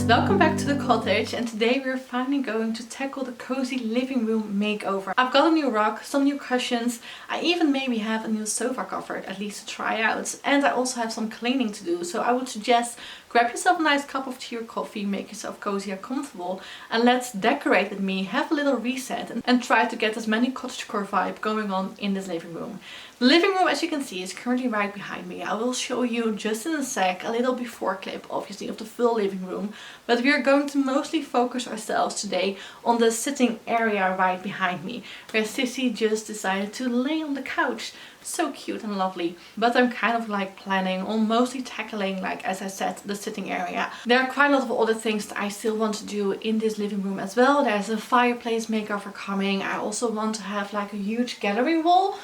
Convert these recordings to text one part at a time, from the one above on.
guys, welcome back to the cottage, and today we're finally going to tackle the cozy living room makeover. I've got a new rug, some new cushions, I even maybe have a new sofa cover, at least to try out, and I also have some cleaning to do, so I would suggest grab yourself a nice cup of tea or coffee, make yourself cozy and comfortable, and let's decorate with me, have a little reset, and try to get as many cottagecore vibe going on in this living room. The living room, as you can see, is currently right behind me. I will show you just in a sec a little before clip, obviously, of the full living room, but we are going to mostly focus ourselves today on the sitting area right behind me, where Sissy just decided to lay on the couch. So cute and lovely. But I'm kind of like planning on mostly tackling, like as I said, the sitting area. There are quite a lot of other things that I still want to do in this living room as well. There's a fireplace makeover coming. I also want to have like a huge gallery wall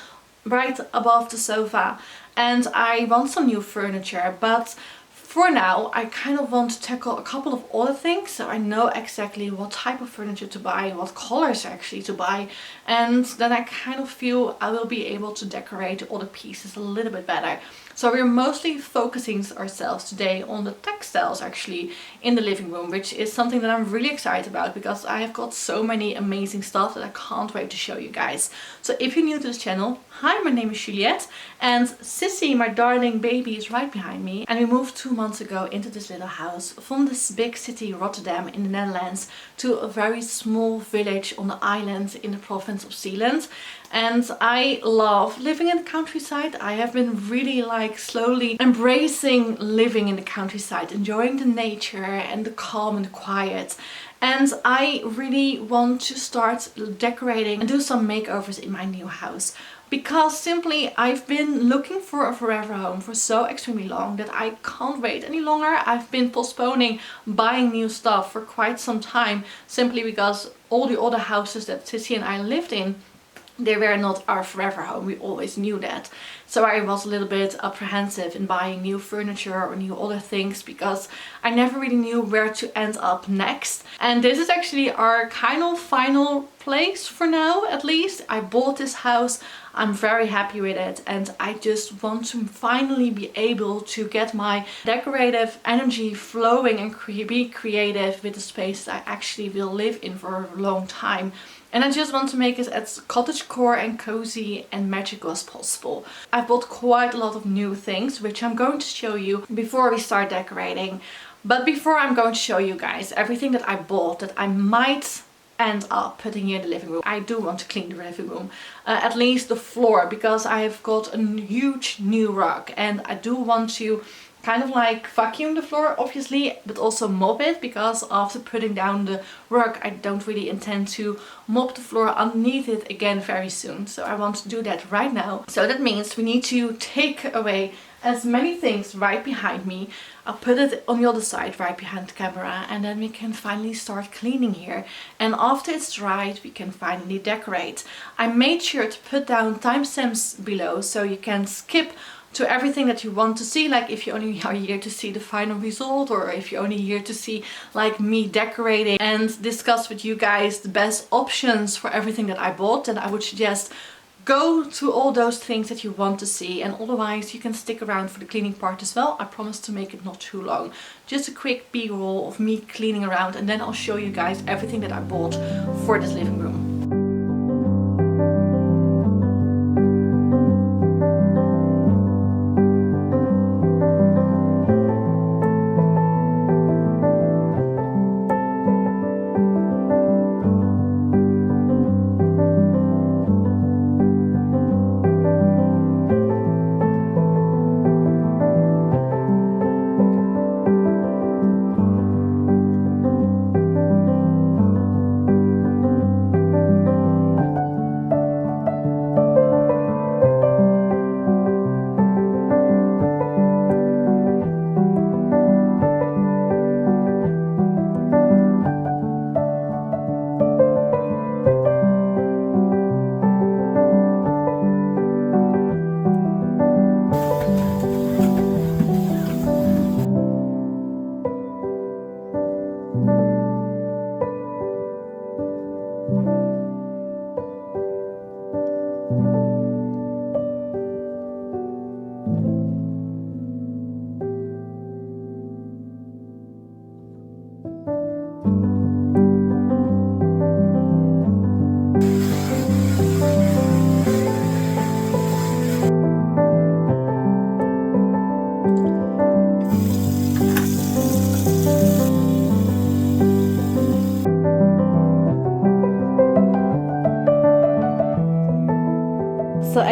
right above the sofa, and I want some new furniture, but for now I kind of want to tackle a couple of other things, so I know exactly what type of furniture to buy, what colors actually to buy, and then I kind of feel I will be able to decorate all the pieces a little bit better. So we're mostly focusing ourselves today on the textiles actually in the living room, which is something that I'm really excited about because I have got so many amazing stuff that I can't wait to show you guys. So if you're new to this channel, hi, my name is Juliette, and Sissy, my darling baby, is right behind me, and we moved 2 months ago into this little house from this big city, Rotterdam in the Netherlands, to a very small village on the island in the province of Zeeland. And I love living in the countryside. I have been really like slowly embracing living in the countryside, enjoying the nature and the calm and the quiet. And I really want to start decorating and do some makeovers in my new house. Because simply I've been looking for a forever home for so extremely long that I can't wait any longer. I've been postponing buying new stuff for quite some time, simply because all the other houses that Sissy and I lived in, they were not our forever home. We always knew that. So I was a little bit apprehensive in buying new furniture or new other things because I never really knew where to end up next. And this is actually our kind of final place for now, at least. I bought this house. I'm very happy with it, and I just want to finally be able to get my decorative energy flowing and be creative with the space that I actually will live in for a long time. And I just want to make it as cottagecore and cozy and magical as possible. I've bought quite a lot of new things, which I'm going to show you before we start decorating. But before I'm going to show you guys everything that I bought that I might end up putting here in the living room, I do want to clean the living room, at least the floor, because I have got a huge new rug and I do want to kind of like vacuum the floor obviously, but also mop it, because after putting down the rug I don't really intend to mop the floor underneath it again very soon. So I want to do that right now. So that means we need to take away as many things right behind me. I'll put it on the other side right behind the camera, and then we can finally start cleaning here. And after it's dried we can finally decorate. I made sure to put down timestamps below so you can skip to everything that you want to see, like if you only are here to see the final result, or if you're only here to see like me decorating and discuss with you guys the best options for everything that I bought, then I would suggest go to all those things that you want to see, and otherwise you can stick around for the cleaning part as well. I promise to make it not too long. Just a quick b-roll of me cleaning around, and then I'll show you guys everything that I bought for this living room.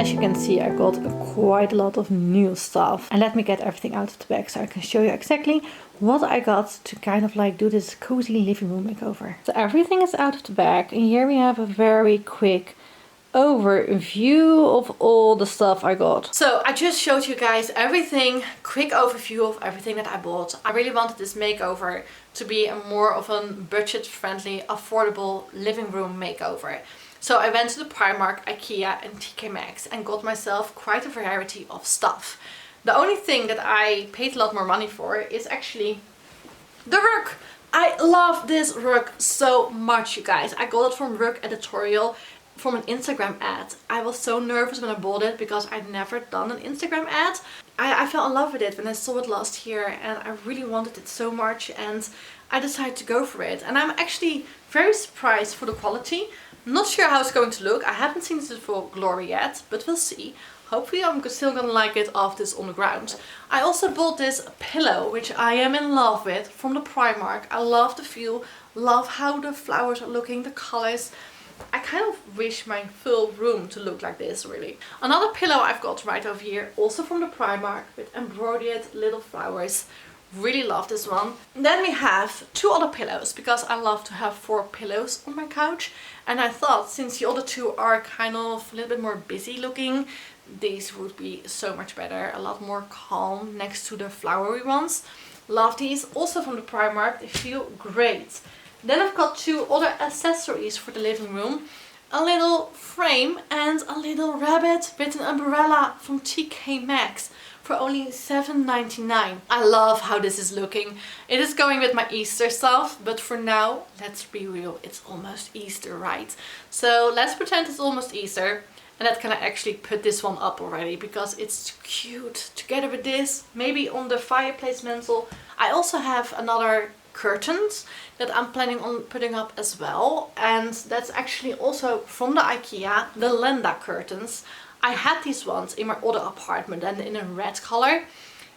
as you can see, I got quite a lot of new stuff. And let me get everything out of the bag so I can show you exactly what I got to kind of like do this cozy living room makeover. So everything is out of the bag, and here we have a very quick overview of all the stuff I got. So I just showed you guys everything, quick overview of everything that I bought. I really wanted this makeover to be a more of a budget-friendly, affordable living room makeover. So I went to the Primark, IKEA and TK Maxx and got myself quite a variety of stuff. The only thing that I paid a lot more money for is actually the rug. I love this rug so much, you guys. I got it from Rug Editorial, from an Instagram ad. I was so nervous when I bought it because I'd never done an Instagram ad. I fell in love with it when I saw it last year, and I really wanted it so much, and I decided to go for it. And I'm actually very surprised for the quality. Not sure how it's going to look. I haven't seen this in full glory yet, but we'll see. Hopefully I'm still gonna like it after this on the ground. I also bought this pillow, which I am in love with, from the Primark. I love the feel, love how the flowers are looking, the colors. I kind of wish my full room to look like this, really. Another pillow I've got right over here, also from the Primark, with embroidered little flowers. Really love this one. Then we have two other pillows, because I love to have 4 pillows on my couch. And I thought, since the other 2 are kind of a little bit more busy looking, these would be so much better. A lot more calm next to the flowery ones. Love these, also from the Primark. They feel great. Then I've got 2 other accessories for the living room. A little frame and a little rabbit with an umbrella from TK Maxx for only $7.99. I love how this is looking. It is going with my Easter stuff, but for now, let's be real, it's almost Easter, right? So let's pretend it's almost Easter. And that can I actually put this one up already because it's cute together with this, maybe on the fireplace mantle. I also have another curtains that I'm planning on putting up as well, and that's actually also from the IKEA, the Lenda curtains. I had these ones in my other apartment and in a red color,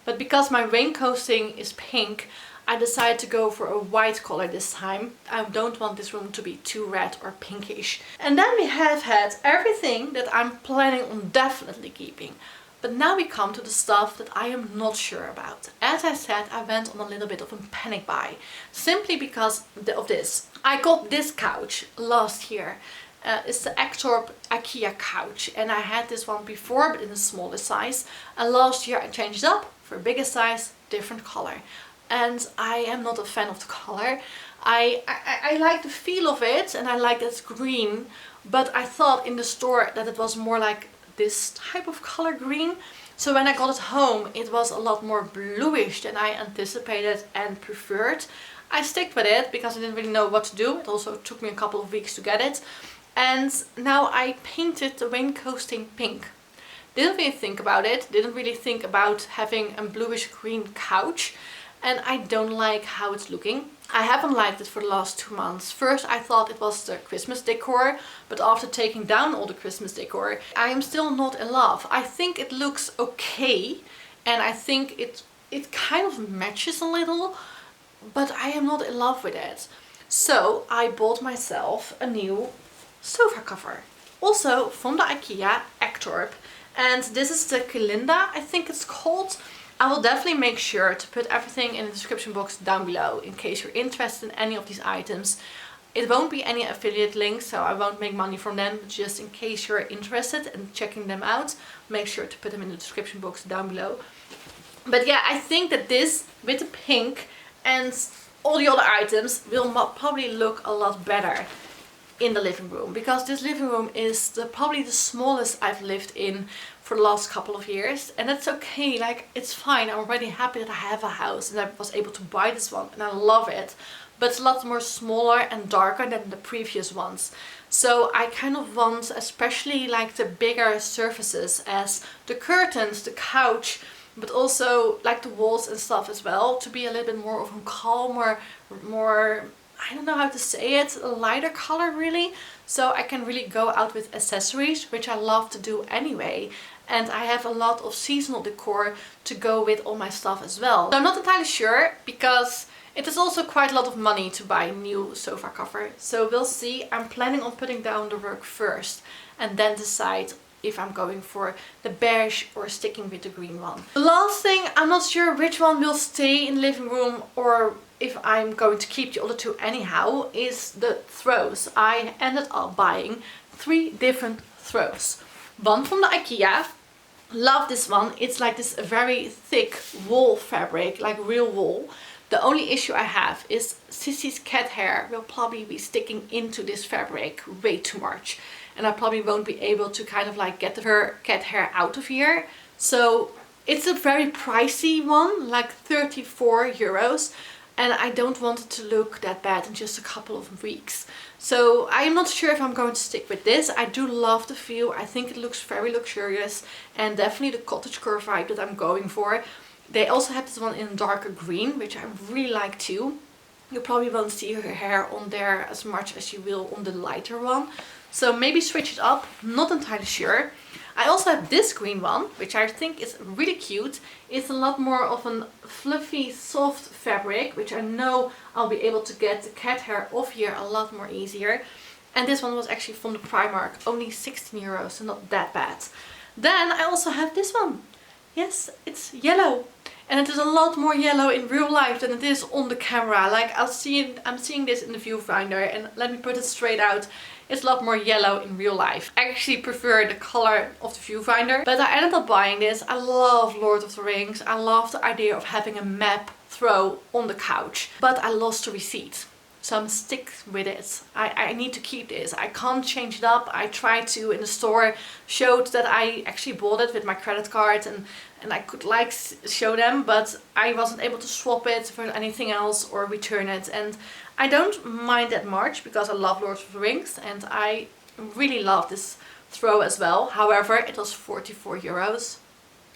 but because my rain coasting is pink, I decided to go for a white color this time. I don't want this room to be too red or pinkish. And then we have had everything that I'm planning on definitely keeping. But now we come to the stuff that I am not sure about. As I said, I went on a little bit of a panic buy. Simply because of this. I got this couch last year. It's the Ektorp IKEA couch. And I had this one before, but in a smaller size. And last year I changed it up for a bigger size, different color. And I am not a fan of the color. I like the feel of it, and I like that it's green. But I thought in the store that it was more like this type of color green. So when I got it home, it was a lot more bluish than I anticipated and preferred. I stick with it because I didn't really know what to do. It also took me a couple of weeks to get it. And now I painted the rain coasting pink. Didn't really think about it. Didn't really think about having a bluish green couch. And I don't like how it's looking. I haven't liked it for the last 2 months. First I thought it was the Christmas decor, but after taking down all the Christmas decor, I am still not in love. I think it looks okay, and I think it kind of matches a little, but I am not in love with it. So I bought myself a new sofa cover. Also from the IKEA, Ektorp. And this is the Kalinda, I think it's called. I will definitely make sure to put everything in the description box down below in case you're interested in any of these items. It won't be any affiliate links, so I won't make money from them, but just in case you're interested in checking them out, make sure to put them in the description box down below. But yeah, I think that this with the pink and all the other items will probably look a lot better in the living room, because this living room is probably the smallest I've lived in for the last couple of years, and that's okay. Like, it's fine. I'm already happy that I have a house and I was able to buy this one, and I love it, but it's a lot more smaller and darker than the previous ones. So I kind of want, especially like the bigger surfaces as the curtains, the couch, but also like the walls and stuff as well, to be a little bit more of a calmer, more, I don't know how to say it, a lighter color really. So I can really go out with accessories, which I love to do anyway. And I have a lot of seasonal decor to go with all my stuff as well. So I'm not entirely sure, because it is also quite a lot of money to buy a new sofa cover. So we'll see. I'm planning on putting down the rug first and then decide if I'm going for the beige or sticking with the green one. The last thing, I'm not sure which one will stay in the living room or if I'm going to keep the other two anyhow, is the throws. I ended up buying 3 different throws. One from the IKEA. Love this one. It's like this very thick wool fabric, like real wool. The only issue I have is Sissy's cat hair will probably be sticking into this fabric way too much. And I probably won't be able to kind of like get her cat hair out of here. So it's a very pricey one, like 34 euros. And I don't want it to look that bad in just a couple of weeks. So I'm not sure if I'm going to stick with this. I do love the feel. I think it looks very luxurious and definitely the cottagecore vibe that I'm going for. They also have this one in darker green, which I really like too. You probably won't see her hair on there as much as you will on the lighter one. So maybe switch it up, not entirely sure. I also have this green one, which I think is really cute. It's a lot more of a fluffy, soft fabric, which I know I'll be able to get the cat hair off here a lot more easier. And this one was actually from the Primark, only 16 euros, so not that bad. Then I also have this one. Yes, it's yellow. And it is a lot more yellow in real life than it is on the camera. Like I'm seeing this in the viewfinder, and let me put it straight out. It's a lot more yellow in real life. I actually prefer the color of the viewfinder, but I ended up buying this. I love Lord of the Rings. I love the idea of having a map throw on the couch, but I lost the receipt. So I'm stick with it. I need to keep this. I can't change it up. I tried to in the store, showed that I actually bought it with my credit card and I could like show them, but I wasn't able to swap it for anything else or return it. And I don't mind that much because I love Lord of the Rings and I really love this throw as well. However, it was 44 euros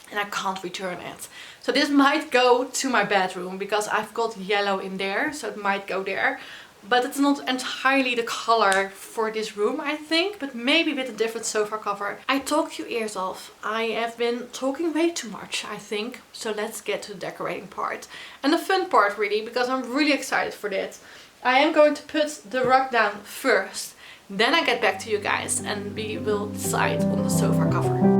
and I can't return it. So this might go to my bedroom because I've got yellow in there, so it might go there. But it's not entirely the color for this room, I think, but maybe with a different sofa cover. I talked your ears off. I have been talking way too much, I think. So let's get to the decorating part. And the fun part really, because I'm really excited for this. I am going to put the rug down first. Then I get back to you guys and we will decide on the sofa cover.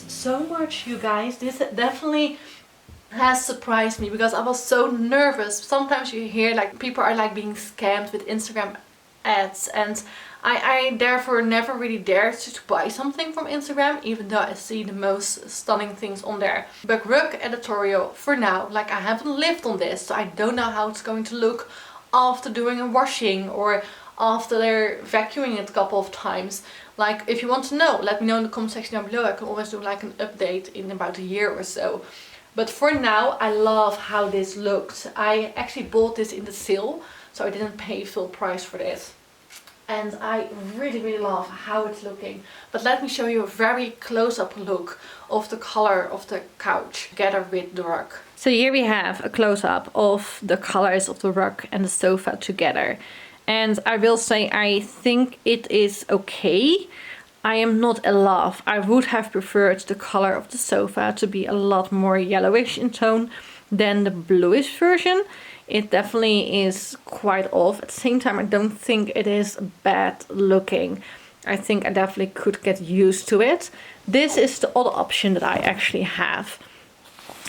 So much, you guys. This definitely has surprised me because I was so nervous. Sometimes you hear like people are like being scammed with Instagram ads, and I therefore never really dared to buy something from Instagram, even though I see the most stunning things on there. But rug editorial for now, like I haven't lived on this, so I don't know how it's going to look after doing a washing or after they're vacuuming it a couple of times. Like, if you want to know, let me know in the comment section down below. I can always do like an update in about a year or so. But for now, I love how this looked. I actually bought this in the sale, so I didn't pay full price for this. And I really love how it's looking. But let me show you a very close-up look of the color of the couch together with the rug. So here we have a close-up of the colors of the rug and the sofa together. And I will say I think it is okay. I am not in love. I would have preferred the color of the sofa to be a lot more yellowish in tone than the bluish version. It definitely is quite off. At the same time, I don't think it is bad looking. I think I definitely could get used to it. This is the other option that I actually have,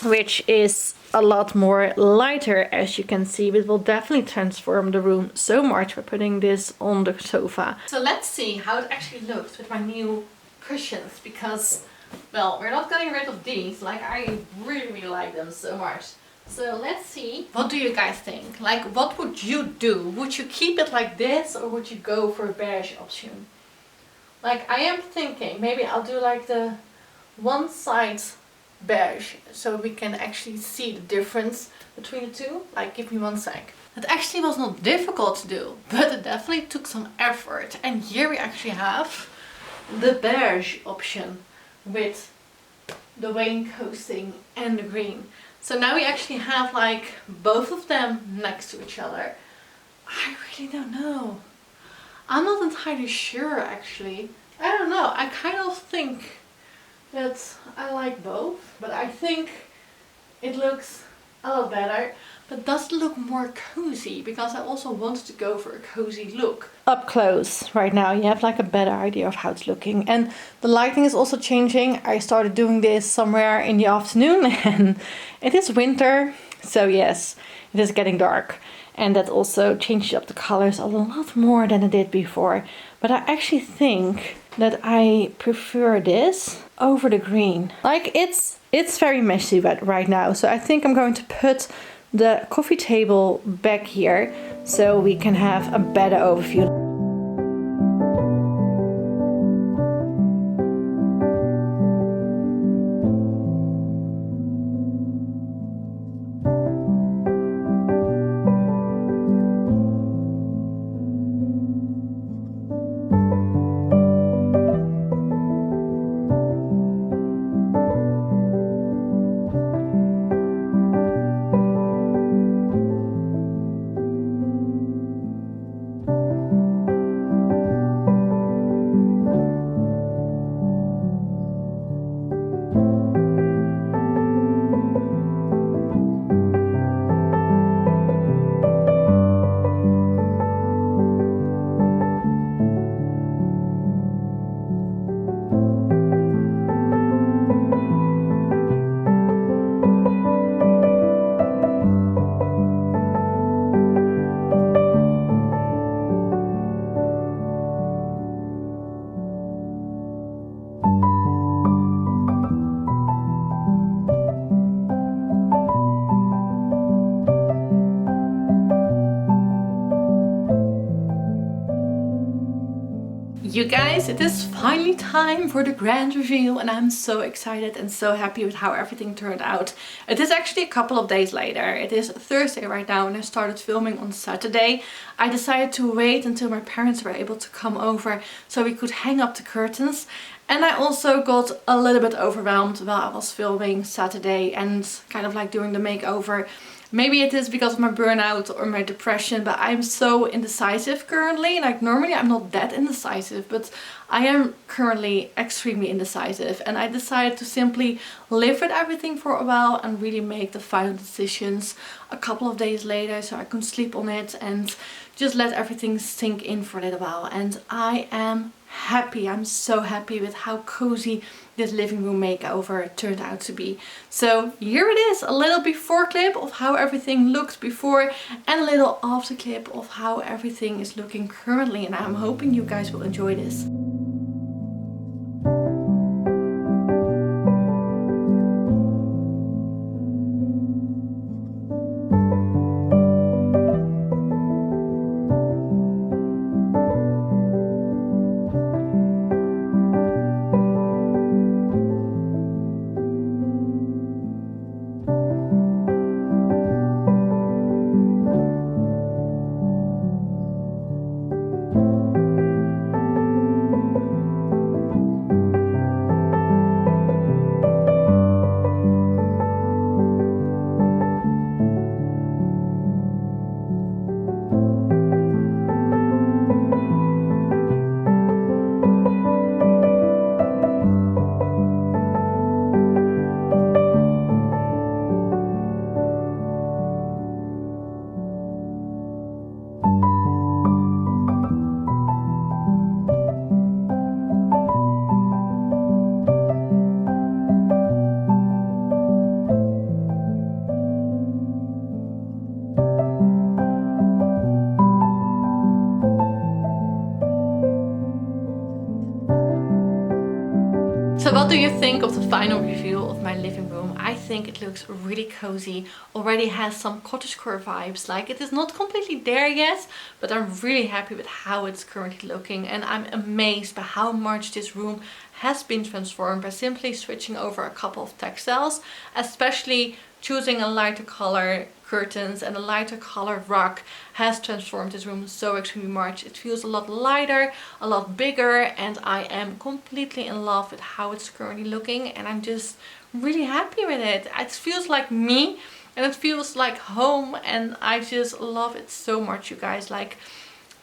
which is a lot more lighter, as you can see. It will definitely transform the room so much by putting this on the sofa. So let's see how it actually looks with my new cushions, because Well, we're not getting rid of these. Like, I really like them so much. So let's see. What do you guys think? Like, what would you do? Would you keep it like this or would you go for a beige option? Like, I am thinking maybe I'll do like the one side beige so we can actually see the difference between the two. Like, give me one sec. It actually was not difficult to do, but it definitely took some effort. And here we actually have the beige option with the wainscoting and the green. So now we actually have like both of them next to each other. I really don't know. I'm not entirely sure actually. I don't know. I kind of think that I like both, but I think it looks a lot better. But does it look more cozy? Because I also wanted to go for a cozy look. Up close right now you have like a better idea of how it's looking. And the lighting is also changing. I started doing this somewhere in the afternoon and it is winter. So yes, it is getting dark. And that also changes up the colors a lot more than it did before. But I actually think that I prefer this over the green. Like it's very messy right now. So I think I'm going to put the coffee table back here so we can have a better overview. You guys, it is finally time for the grand reveal and I'm so excited and so happy with how everything turned out. It is actually a couple of days later. It is Thursday right now and I started filming on Saturday. I decided to wait until my parents were able to come over so we could hang up the curtains. And I also got a little bit overwhelmed while I was filming Saturday and kind of like doing the makeover. Maybe it is because of my burnout or my depression, but I'm so indecisive currently. Like normally I'm not that indecisive, but I am currently extremely indecisive. And I decided to simply live with everything for a while and really make the final decisions a couple of days later so I can sleep on it and just let everything sink in for a little while. And I am happy. I'm so happy with how cozy this living room makeover turned out to be. So here it is, a little before clip of how everything looked before and a little after clip of how everything is looking currently, and I'm hoping you guys will enjoy this. So what do you think of the final review of my living room? I think it looks really cozy, already has some cottagecore vibes. Like, it is not completely there yet, but I'm really happy with how it's currently looking, and I'm amazed by how much this room has been transformed by simply switching over a couple of textiles, especially choosing a lighter color curtains and a lighter color rug has transformed this room so extremely much. It feels a lot lighter, a lot bigger, and I am completely in love with how it's currently looking, and I'm just really happy with it. It feels like me and it feels like home, and I just love it so much, you guys. Like,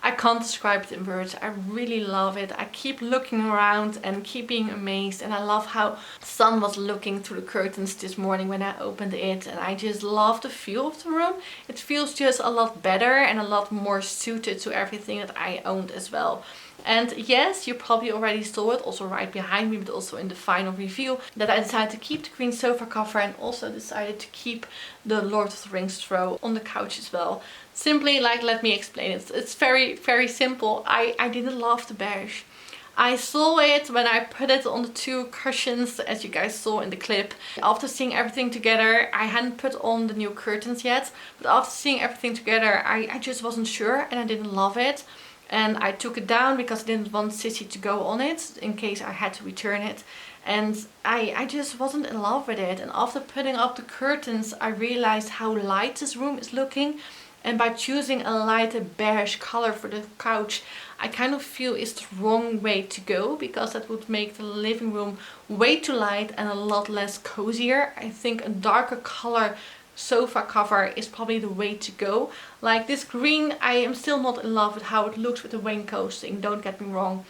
I can't describe it in words. I really love it. I keep looking around and keep being amazed, and I love how the sun was looking through the curtains this morning when I opened it, and I just love the feel of the room. It feels just a lot better and a lot more suited to everything that I owned as well. And yes, you probably already saw it also right behind me, but also in the final review, that I decided to keep the green sofa cover and also decided to keep the Lord of the Rings throw on the couch as well. Simply, like, let me explain it. It's very, very simple. I didn't love the beige. I saw it when I put it on the two cushions, as you guys saw in the clip. After seeing everything together, I hadn't put on the new curtains yet, but after seeing everything together, I just wasn't sure and I didn't love it. And I took it down because I didn't want Sissy to go on it in case I had to return it. And I just wasn't in love with it. And after putting up the curtains, I realized how light this room is looking. And by choosing a lighter beige color for the couch, I kind of feel it's the wrong way to go, because that would make the living room way too light and a lot less cozier. I think a darker color sofa cover is probably the way to go. Like this green, I am still not in love with how it looks with the wainscoting, don't get me wrong.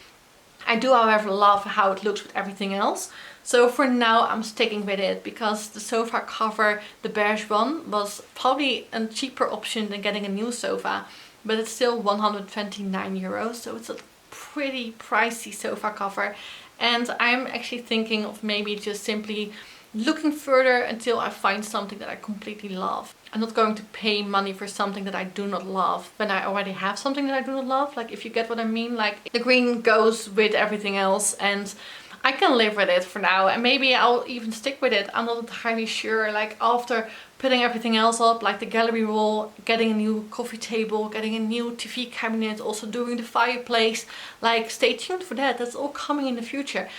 I do, however, love how it looks with everything else. So for now I'm sticking with it, because the sofa cover, the beige one, was probably a cheaper option than getting a new sofa, but it's still 129 euros, so it's a pretty pricey sofa cover. And I'm actually thinking of maybe just simply looking further until I find something that I completely love. I'm not going to pay money for something that I do not love when I already have something that I do not love. Like, if you get what I mean. Like, the green goes with everything else and I can live with it for now, and maybe I'll even stick with it. I'm not entirely sure. Like, after putting everything else up, like the gallery wall, getting a new coffee table, getting a new TV cabinet, also doing the fireplace, like, stay tuned for that. That's all coming in the future.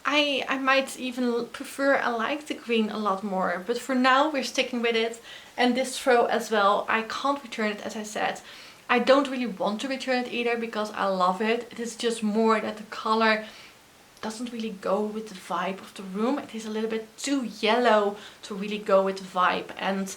I might even prefer and like the green a lot more, but for now we're sticking with it. And this throw as well, I can't return it, as I said. I don't really want to return it either, because I love it. It is just more that the color doesn't really go with the vibe of the room. It is a little bit too yellow to really go with the vibe, and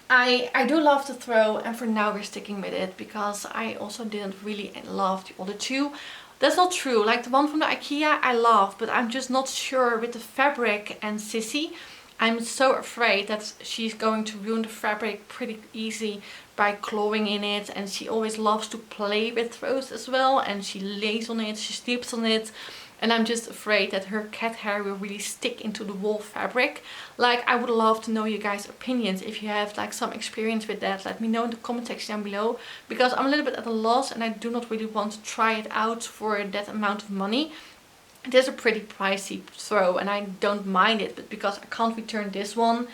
I do love the throw, and for now we're sticking with it, because I also didn't really love the other two. That's not true. Like, the one from the IKEA I love, but I'm just not sure with the fabric and Sissy. I'm so afraid that she's going to ruin the fabric pretty easy by clawing in it, and she always loves to play with throws as well, and she lays on it, she sleeps on it. And I'm just afraid that her cat hair will really stick into the wall fabric. Like, I would love to know you guys' opinions. If you have like some experience with that, let me know in the comment section down below. Because I'm a little bit at a loss and I do not really want to try it out for that amount of money. It is a pretty pricey throw and I don't mind it. But because I can't return this one,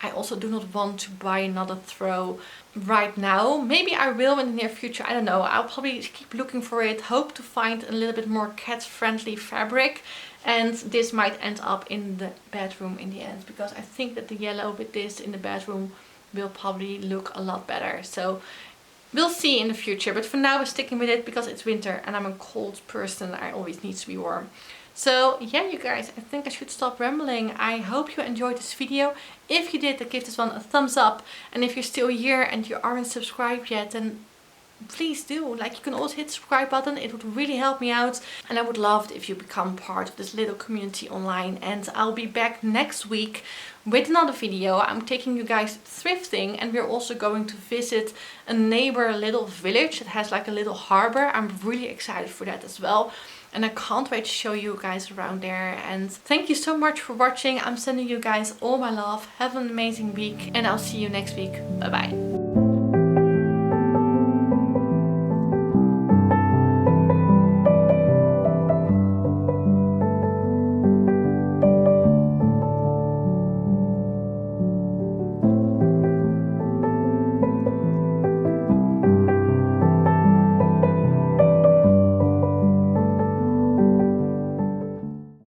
I also do not want to buy another throw right now. Maybe I will in the near future, I don't know. I'll probably keep looking for it, hope to find a little bit more cat friendly fabric, and this might end up in the bedroom in the end, because I think that the yellow with this in the bedroom will probably look a lot better. So we'll see in the future, but for now we're sticking with it because it's winter and I'm a cold person. I always need to be warm. So yeah, you guys, I think I should stop rambling. I hope you enjoyed this video. If you did, then give this one a thumbs up. And if you're still here and you aren't subscribed yet, then please do. Like, you can also hit the subscribe button. It would really help me out. And I would love it if you become part of this little community online. And I'll be back next week with another video. I'm taking you guys thrifting, and we're also going to visit a neighbor little village that has like a little harbor. I'm really excited for that as well. And I can't wait to show you guys around there. And thank you so much for watching. I'm sending you guys all my love. Have an amazing week and I'll see you next week. Bye bye.